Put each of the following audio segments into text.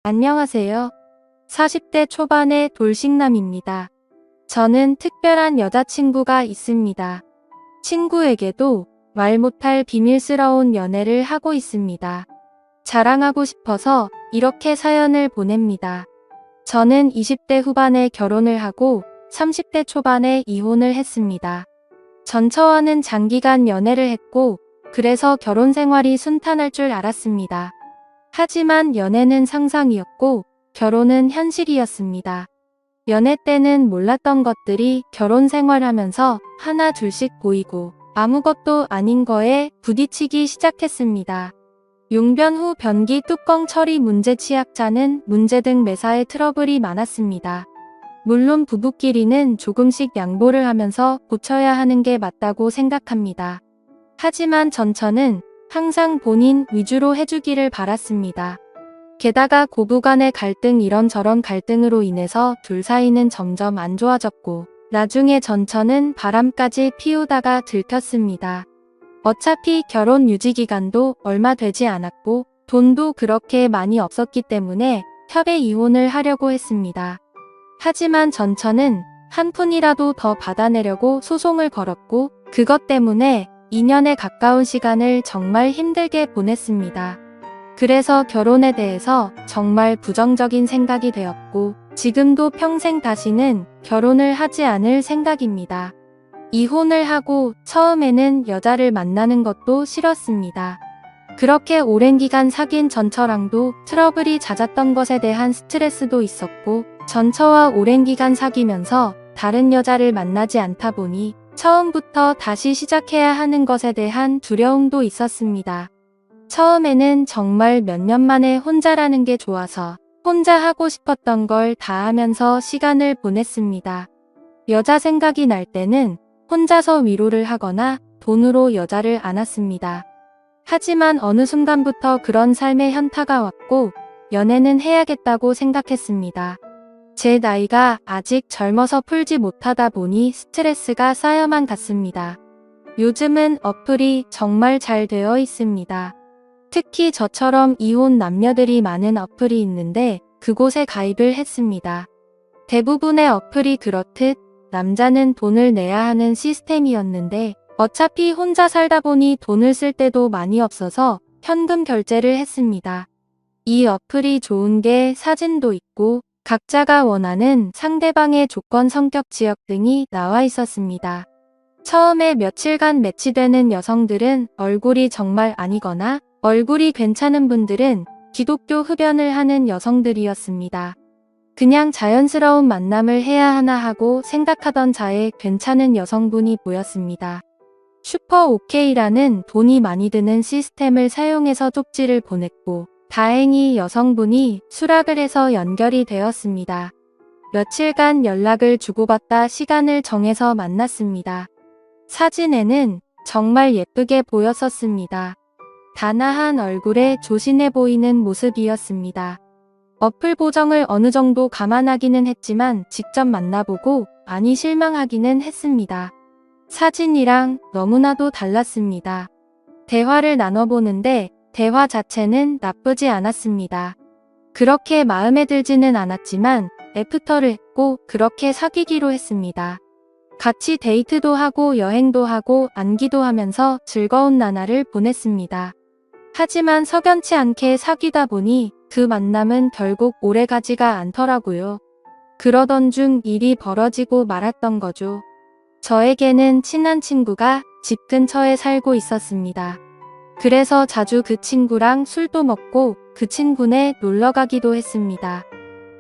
안녕하세요. 40대 초반의 돌싱남입니다. 저는 특별한 여자친구가 있습니다. 친구에게도 말 못할 비밀스러운 연애를 하고 있습니다. 자랑하고 싶어서 이렇게 사연을 보냅니다. 저는 20대 후반에 결혼을 하고 30대 초반에 이혼을 했습니다. 전처와는 장기간 연애를 했고 그래서 결혼 생활이 순탄할 줄 알았습니다. 하지만 연애는 상상이었고 결혼은 현실이었습니다. 연애 때는 몰랐던 것들이 결혼 생활하면서 하나 둘씩 보이고 아무것도 아닌 거에 부딪히기 시작했습니다. 용변 후 변기 뚜껑 처리 문제, 치약자는 문제 등 매사에 트러블이 많았습니다. 물론 부부끼리는 조금씩 양보를 하면서 고쳐야 하는 게 맞다고 생각합니다. 하지만 전처는 항상 본인 위주로 해주기를 바랐습니다. 게다가 고부간의 갈등, 이런저런 갈등으로 인해서 둘 사이는 점점 안 좋아졌고 나중에 전처는 바람까지 피우다가 들켰습니다. 어차피 결혼 유지기간도 얼마 되지 않았고 돈도 그렇게 많이 없었기 때문에 협의 이혼을 하려고 했습니다. 하지만 전처는 한 푼이라도 더 받아내려고 소송을 걸었고 그것 때문에 2년에 가까운 시간을 정말 힘들게 보냈습니다. 그래서 결혼에 대해서 정말 부정적인 생각이 되었고 지금도 평생 다시는 결혼을 하지 않을 생각입니다. 이혼을 하고 처음에는 여자를 만나는 것도 싫었습니다. 그렇게 오랜 기간 사귄 전처랑도 트러블이 잦았던 것에 대한 스트레스도 있었고 전처와 오랜 기간 사귀면서 다른 여자를 만나지 않다 보니 처음부터 다시 시작해야 하는 것에 대한 두려움도 있었습니다. 처음에는 정말 몇 년 만에 혼자라는 게 좋아서 혼자 하고 싶었던 걸 다 하면서 시간을 보냈습니다. 여자 생각이 날 때는 혼자서 위로를 하거나 돈으로 여자를 안았습니다. 하지만 어느 순간부터 그런 삶의 현타가 왔고 연애는 해야겠다고 생각했습니다. 제 나이가 아직 젊어서 풀지 못하다 보니 스트레스가 쌓여만 갔습니다. 요즘은 어플이 정말 잘 되어 있습니다. 특히 저처럼 이혼 남녀들이 많은 어플이 있는데 그곳에 가입을 했습니다. 대부분의 어플이 그렇듯 남자는 돈을 내야 하는 시스템이었는데 어차피 혼자 살다 보니 돈을 쓸 때도 많이 없어서 현금 결제를 했습니다. 이 어플이 좋은 게 사진도 있고 각자가 원하는 상대방의 조건, 성격, 지역 등이 나와 있었습니다. 처음에 며칠간 매치되는 여성들은 얼굴이 정말 아니거나 얼굴이 괜찮은 분들은 기독교 흡연을 하는 여성들이었습니다. 그냥 자연스러운 만남을 해야 하나 하고 생각하던 자에 괜찮은 여성분이 보였습니다. 슈퍼 오케이라는 돈이 많이 드는 시스템을 사용해서 쪽지를 보냈고 다행히 여성분이 수락을 해서 연결이 되었습니다. 며칠간 연락을 주고받다 시간을 정해서 만났습니다. 사진에는 정말 예쁘게 보였었습니다. 단아한 얼굴에 조신해 보이는 모습이었습니다. 어플 보정을 어느 정도 감안하기는 했지만 직접 만나보고 많이 실망하기는 했습니다. 사진이랑 너무나도 달랐습니다. 대화를 나눠보는데 대화 자체는 나쁘지 않았습니다. 그렇게 마음에 들지는 않았지만 애프터를 했고 그렇게 사귀기로 했습니다. 같이 데이트도 하고 여행도 하고 안기도 하면서 즐거운 나날을 보냈습니다. 하지만 석연치 않게 사귀다 보니 그 만남은 결국 오래가지가 않더라고요. 그러던 중 일이 벌어지고 말았던 거죠. 저에게는 친한 친구가 집 근처에 살고 있었습니다. 그래서 자주 그 친구랑 술도 먹고 그 친구네 놀러 가기도 했습니다.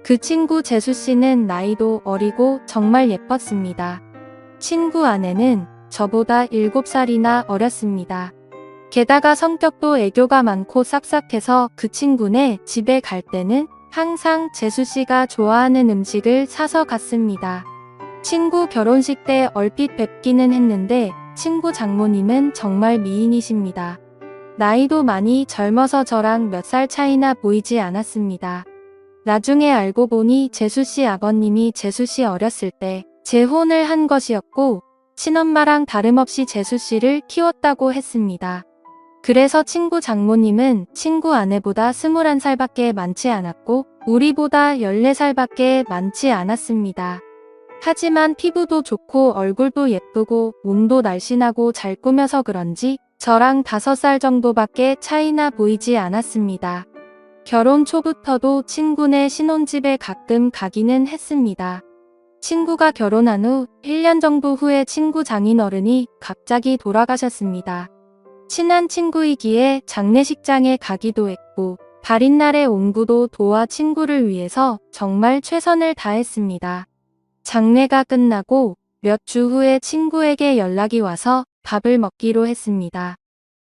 그 친구 재수씨는 나이도 어리고 정말 예뻤습니다. 친구 아내는 저보다 7살이나 어렸습니다. 게다가 성격도 애교가 많고 싹싹해서 그 친구네 집에 갈 때는 항상 재수씨가 좋아하는 음식을 사서 갔습니다. 친구 결혼식 때 얼핏 뵙기는 했는데 친구 장모님은 정말 미인이십니다. 나이도 많이 젊어서 저랑 몇 살 차이나 보이지 않았습니다. 나중에 알고 보니 재수씨 아버님이 재수씨 어렸을 때 재혼을 한 것이었고 친엄마랑 다름없이 재수씨를 키웠다고 했습니다. 그래서 친구 장모님은 친구 아내보다 21살밖에 많지 않았고 우리보다 14살밖에 많지 않았습니다. 하지만 피부도 좋고 얼굴도 예쁘고 몸도 날씬하고 잘 꾸며서 그런지 저랑 5살 정도밖에 차이나 보이지 않았습니다. 결혼 초부터도 친구네 신혼집에 가끔 가기는 했습니다. 친구가 결혼한 후 1년 정도 후에 친구 장인어른이 갑자기 돌아가셨습니다. 친한 친구이기에 장례식장에 가기도 했고 발인날에 옹구도 도와 친구를 위해서 정말 최선을 다했습니다. 장례가 끝나고 몇 주 후에 친구에게 연락이 와서 밥을 먹기로 했습니다.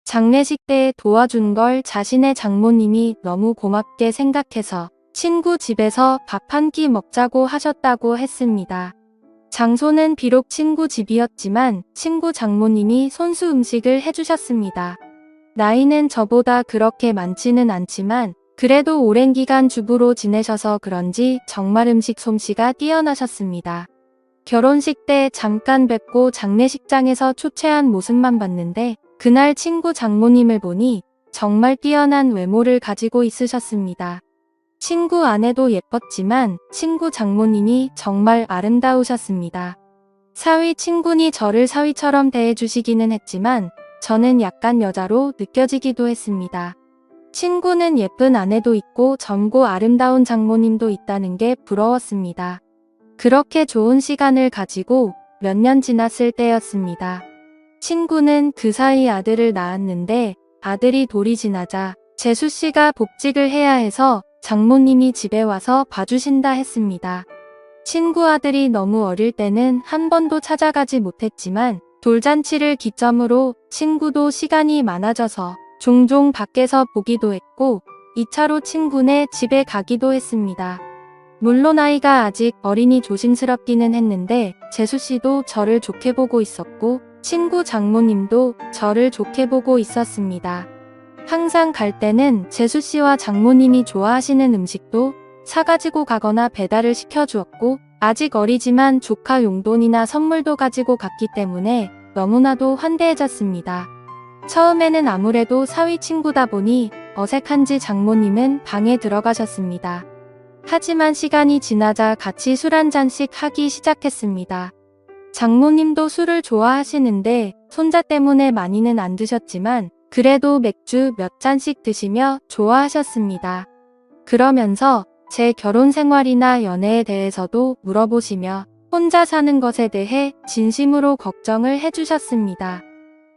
장례식 때 도와준 걸 자신의 장모님이 너무 고맙게 생각해서 친구 집에서 밥 한 끼 먹자고 하셨다고 했습니다. 장소는 비록 친구 집이었지만 친구 장모님이 손수 음식을 해주셨습니다. 나이는 저보다 그렇게 많지는 않지만 그래도 오랜 기간 주부로 지내셔서 그런지 정말 음식 솜씨가 뛰어나셨습니다. 결혼식 때 잠깐 뵙고 장례식장에서 초췌한 모습만 봤는데 그날 친구 장모님을 보니 정말 뛰어난 외모를 가지고 있으셨습니다. 친구 아내도 예뻤지만 친구 장모님이 정말 아름다우셨습니다. 사위 친구니 저를 사위처럼 대해주시기는 했지만 저는 약간 여자로 느껴지기도 했습니다. 친구는 예쁜 아내도 있고 젊고 아름다운 장모님도 있다는 게 부러웠습니다. 그렇게 좋은 시간을 가지고 몇 년 지났을 때였습니다. 친구는 그 사이 아들을 낳았는데 아들이 돌이 지나자 재수씨가 복직을 해야 해서 장모님이 집에 와서 봐주신다 했습니다. 친구 아들이 너무 어릴 때는 한 번도 찾아가지 못했지만 돌잔치를 기점으로 친구도 시간이 많아져서 종종 밖에서 보기도 했고 2차로 친구네 집에 가기도 했습니다. 물론 아이가 아직 어리니 조심스럽기는 했는데 재수씨도 저를 좋게 보고 있었고 친구 장모님도 저를 좋게 보고 있었습니다. 항상 갈 때는 재수씨와 장모님이 좋아하시는 음식도 사가지고 가거나 배달을 시켜주었고 아직 어리지만 조카 용돈이나 선물도 가지고 갔기 때문에 너무나도 환대해졌습니다. 처음에는 아무래도 사위 친구다 보니 어색한지 장모님은 방에 들어가셨습니다. 하지만 시간이 지나자 같이 술 한 잔씩 하기 시작했습니다. 장모님도 술을 좋아하시는데 손자 때문에 많이는 안 드셨지만 그래도 맥주 몇 잔씩 드시며 좋아하셨습니다. 그러면서 제 결혼 생활이나 연애에 대해서도 물어보시며 혼자 사는 것에 대해 진심으로 걱정을 해주셨습니다.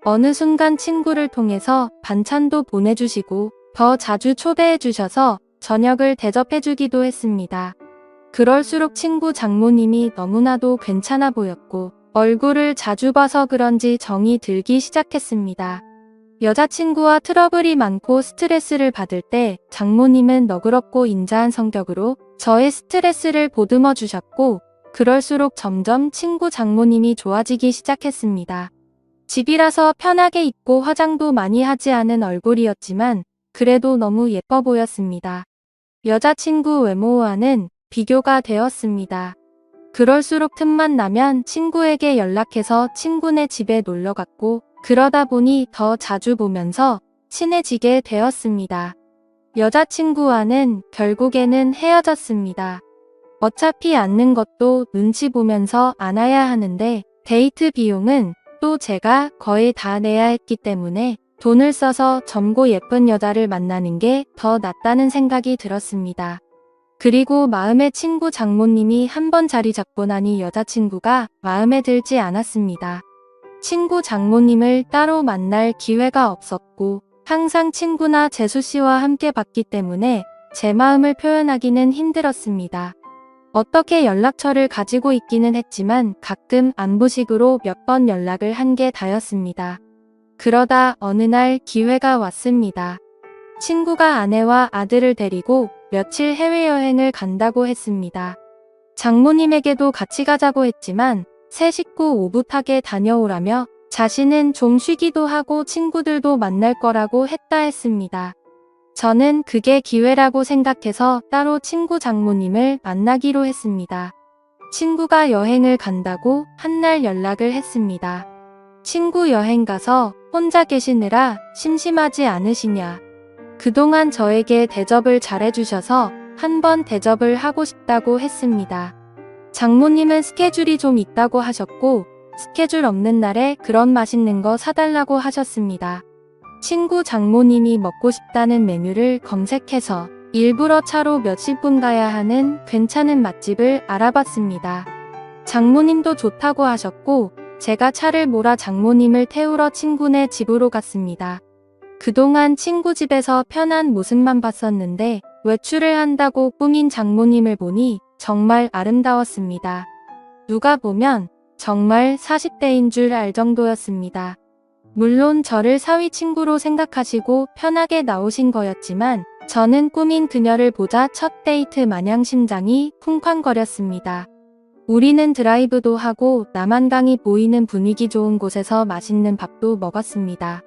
어느 순간 친구를 통해서 반찬도 보내주시고 더 자주 초대해주셔서 저녁을 대접해주기도 했습니다. 그럴수록 친구 장모님이 너무나도 괜찮아 보였고 얼굴을 자주 봐서 그런지 정이 들기 시작했습니다. 여자친구와 트러블이 많고 스트레스를 받을 때 장모님은 너그럽고 인자한 성격으로 저의 스트레스를 보듬어 주셨고 그럴수록 점점 친구 장모님이 좋아지기 시작했습니다. 집이라서 편하게 입고 화장도 많이 하지 않은 얼굴이었지만 그래도 너무 예뻐 보였습니다. 여자친구 외모와는 비교가 되었습니다. 그럴수록 틈만 나면 친구에게 연락해서 친구네 집에 놀러 갔고 그러다 보니 더 자주 보면서 친해지게 되었습니다. 여자친구와는 결국에는 헤어졌습니다. 어차피 앉는 것도 눈치 보면서 안아야 하는데 데이트 비용은 또 제가 거의 다 내야 했기 때문에 돈을 써서 젊고 예쁜 여자를 만나는 게 더 낫다는 생각이 들었습니다. 그리고 마음의 친구 장모님이 한 번 자리 잡고 나니 여자친구가 마음에 들지 않았습니다. 친구 장모님을 따로 만날 기회가 없었고 항상 친구나 재수씨와 함께 봤기 때문에 제 마음을 표현하기는 힘들었습니다. 어떻게 연락처를 가지고 있기는 했지만 가끔 안부식으로 몇 번 연락을 한 게 다였습니다. 그러다 어느 날 기회가 왔습니다. 친구가 아내와 아들을 데리고 며칠 해외여행을 간다고 했습니다. 장모님에게도 같이 가자고 했지만 새 식구 오붓하게 다녀오라며 자신은 좀 쉬기도 하고 친구들도 만날 거라고 했다 했습니다. 저는 그게 기회라고 생각해서 따로 친구 장모님을 만나기로 했습니다. 친구가 여행을 간다고 한날 연락을 했습니다. 친구 여행 가서 혼자 계시느라 심심하지 않으시냐. 그동안 저에게 대접을 잘해주셔서 한번 대접을 하고 싶다고 했습니다. 장모님은 스케줄이 좀 있다고 하셨고 스케줄 없는 날에 그런 맛있는 거 사달라고 하셨습니다. 친구 장모님이 먹고 싶다는 메뉴를 검색해서 일부러 차로 몇십 분 가야 하는 괜찮은 맛집을 알아봤습니다. 장모님도 좋다고 하셨고 제가 차를 몰아 장모님을 태우러 친구네 집으로 갔습니다. 그동안 친구 집에서 편한 모습만 봤었는데 외출을 한다고 꾸민 장모님을 보니 정말 아름다웠습니다. 누가 보면 정말 40대인 줄 알 정도였습니다. 물론 저를 사위 친구로 생각하시고 편하게 나오신 거였지만 저는 꾸민 그녀를 보자 첫 데이트 마냥 심장이 쿵쾅거렸습니다. 우리는 드라이브도 하고 남한강이 보이는 분위기 좋은 곳에서 맛있는 밥도 먹었습니다.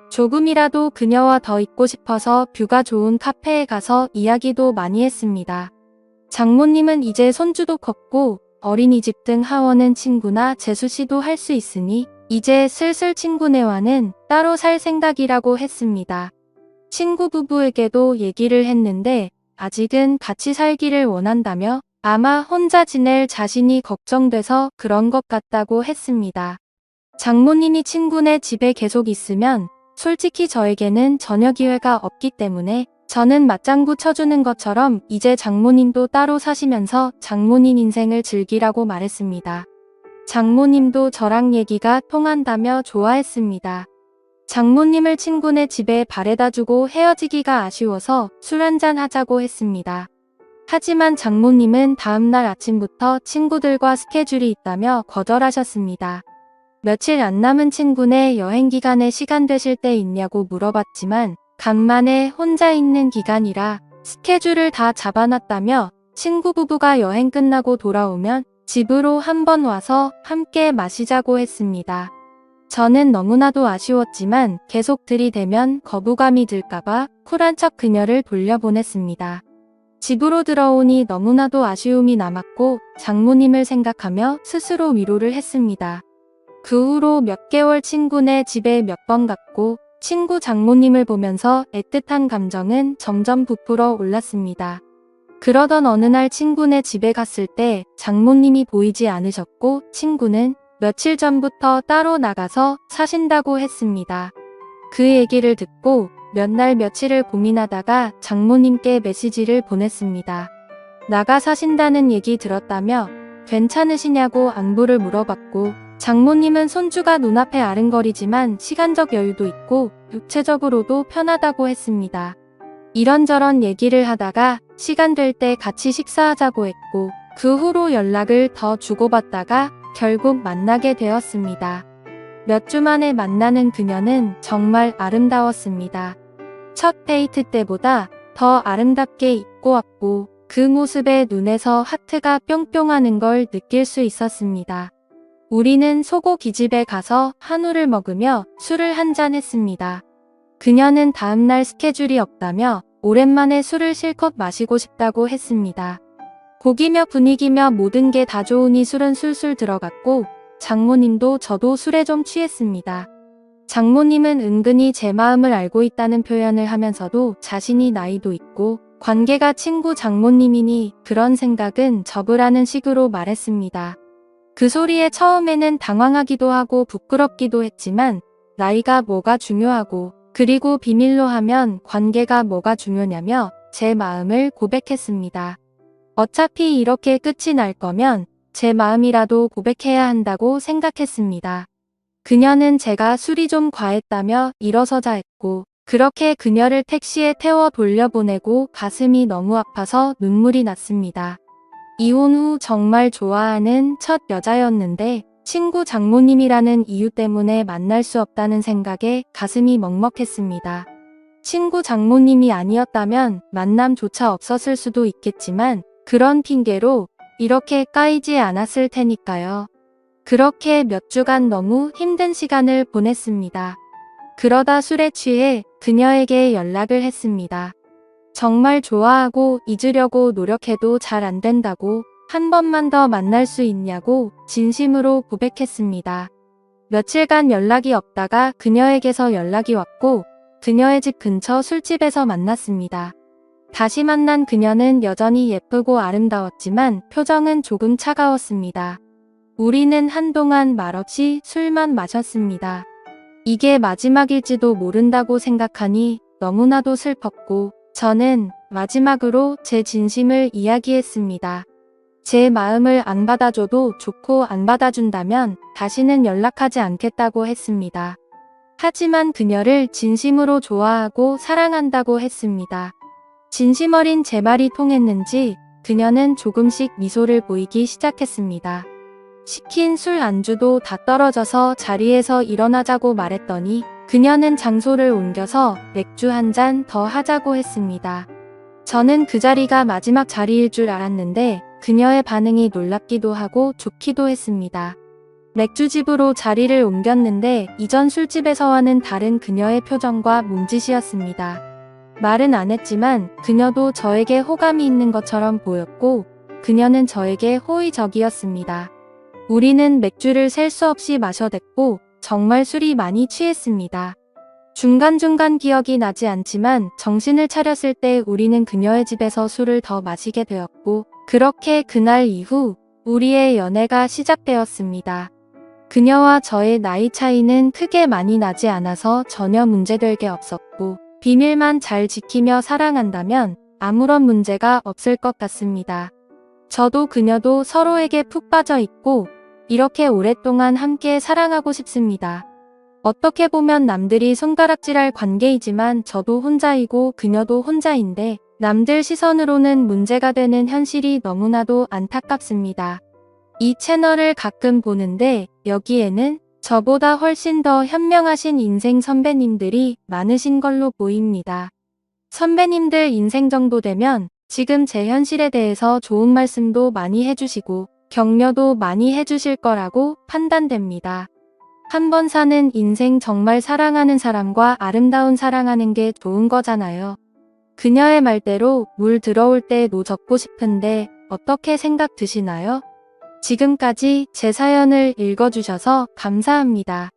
조금이라도 그녀와 더 있고 싶어서 뷰가 좋은 카페에 가서 이야기도 많이 했습니다. 장모님은 이제 손주도 컸고 어린이집 등 하원은 친구나 재수씨도 할 수 있으니 이제 슬슬 친구네와는 따로 살 생각이라고 했습니다. 친구 부부에게도 얘기를 했는데 아직은 같이 살기를 원한다며 아마 혼자 지낼 자신이 걱정돼서 그런 것 같다고 했습니다. 장모님이 친구네 집에 계속 있으면 솔직히 저에게는 전혀 기회가 없기 때문에 저는 맞장구 쳐주는 것처럼 이제 장모님도 따로 사시면서 장모님 인생을 즐기라고 말했습니다. 장모님도 저랑 얘기가 통한다며 좋아했습니다. 장모님을 친구네 집에 바래다 주고 헤어지기가 아쉬워서 술 한잔 하자고 했습니다. 하지만 장모님은 다음날 아침부터 친구들과 스케줄이 있다며 거절하셨습니다. 며칠 안 남은 친구네 여행 기간에 시간 되실 때 있냐고 물어봤지만 간만에 혼자 있는 기간이라 스케줄을 다 잡아놨다며 친구 부부가 여행 끝나고 돌아오면 집으로 한번 와서 함께 마시자고 했습니다. 저는 너무나도 아쉬웠지만 계속 들이대면 거부감이 들까봐 쿨한 척 그녀를 돌려보냈습니다. 집으로 들어오니 너무나도 아쉬움이 남았고 장모님을 생각하며 스스로 위로를 했습니다. 그 후로 몇 개월 친구네 집에 몇 번 갔고 친구 장모님을 보면서 애틋한 감정은 점점 부풀어 올랐습니다. 그러던 어느 날 친구네 집에 갔을 때 장모님이 보이지 않으셨고 친구는 며칠 전부터 따로 나가서 사신다고 했습니다. 그 얘기를 듣고 몇 날 며칠을 고민하다가 장모님께 메시지를 보냈습니다. 나가 사신다는 얘기 들었다며 괜찮으시냐고 안부를 물어봤고 장모님은 손주가 눈앞에 아른거리지만 시간적 여유도 있고 육체적으로도 편하다고 했습니다. 이런저런 얘기를 하다가 시간 될 때 같이 식사하자고 했고 그 후로 연락을 더 주고받다가 결국 만나게 되었습니다. 몇 주 만에 만나는 그녀는 정말 아름다웠습니다. 첫 데이트 때보다 더 아름답게 입고 왔고 그 모습에 눈에서 하트가 뿅뿅하는 걸 느낄 수 있었습니다. 우리는 소고기집에 가서 한우를 먹으며 술을 한잔 했습니다. 그녀는 다음날 스케줄이 없다며 오랜만에 술을 실컷 마시고 싶다고 했습니다. 고기며 분위기며 모든 게 다 좋으니 술은 술술 들어갔고 장모님도 저도 술에 좀 취했습니다. 장모님은 은근히 제 마음을 알고 있다는 표현을 하면서도 자신이 나이도 있고 관계가 친구 장모님이니 그런 생각은 접으라는 식으로 말했습니다. 그 소리에 처음에는 당황하기도 하고 부끄럽기도 했지만 나이가 뭐가 중요하고 그리고 비밀로 하면 관계가 뭐가 중요냐며 제 마음을 고백했습니다. 어차피 이렇게 끝이 날 거면 제 마음이라도 고백해야 한다고 생각했습니다. 그녀는 제가 술이 좀 과했다며 일어서자 했고 그렇게 그녀를 택시에 태워 돌려보내고 가슴이 너무 아파서 눈물이 났습니다. 이혼 후 정말 좋아하는 첫 여자였는데 친구 장모님이라는 이유 때문에 만날 수 없다는 생각에 가슴이 먹먹했습니다. 친구 장모님이 아니었다면 만남조차 없었을 수도 있겠지만 그런 핑계로 이렇게 까이지 않았을 테니까요. 그렇게 몇 주간 너무 힘든 시간을 보냈습니다. 그러다 술에 취해 그녀에게 연락을 했습니다. 정말 좋아하고 잊으려고 노력해도 잘 안 된다고 한 번만 더 만날 수 있냐고 진심으로 고백했습니다. 며칠간 연락이 없다가 그녀에게서 연락이 왔고 그녀의 집 근처 술집에서 만났습니다. 다시 만난 그녀는 여전히 예쁘고 아름다웠지만 표정은 조금 차가웠습니다. 우리는 한동안 말없이 술만 마셨습니다. 이게 마지막일지도 모른다고 생각하니 너무나도 슬펐고 저는 마지막으로 제 진심을 이야기했습니다. 제 마음을 안 받아줘도 좋고 안 받아준다면 다시는 연락하지 않겠다고 했습니다. 하지만 그녀를 진심으로 좋아하고 사랑한다고 했습니다. 진심 어린 제 말이 통했는지 그녀는 조금씩 미소를 보이기 시작했습니다. 시킨 술 안주도 다 떨어져서 자리에서 일어나자고 말했더니 그녀는 장소를 옮겨서 맥주 한 잔 더 하자고 했습니다. 저는 그 자리가 마지막 자리일 줄 알았는데 그녀의 반응이 놀랍기도 하고 좋기도 했습니다. 맥주집으로 자리를 옮겼는데 이전 술집에서와는 다른 그녀의 표정과 몸짓이었습니다. 말은 안 했지만 그녀도 저에게 호감이 있는 것처럼 보였고 그녀는 저에게 호의적이었습니다. 우리는 맥주를 셀 수 없이 마셔댔고 정말 술이 많이 취했습니다. 중간중간 기억이 나지 않지만 정신을 차렸을 때 우리는 그녀의 집에서 술을 더 마시게 되었고 그렇게 그날 이후 우리의 연애가 시작되었습니다. 그녀와 저의 나이 차이는 크게 많이 나지 않아서 전혀 문제될 게 없었고 비밀만 잘 지키며 사랑한다면 아무런 문제가 없을 것 같습니다. 저도 그녀도 서로에게 푹 빠져 있고 이렇게 오랫동안 함께 사랑하고 싶습니다. 어떻게 보면 남들이 손가락질할 관계이지만 저도 혼자이고 그녀도 혼자인데 남들 시선으로는 문제가 되는 현실이 너무나도 안타깝습니다. 이 채널을 가끔 보는데 여기에는 저보다 훨씬 더 현명하신 인생 선배님들이 많으신 걸로 보입니다. 선배님들 인생 정도 되면 지금 제 현실에 대해서 좋은 말씀도 많이 해주시고 격려도 많이 해주실 거라고 판단됩니다. 한 번 사는 인생 정말 사랑하는 사람과 아름다운 사랑하는 게 좋은 거잖아요. 그녀의 말대로 물 들어올 때 노 젓고 싶은데 어떻게 생각 드시나요? 지금까지 제 사연을 읽어주셔서 감사합니다.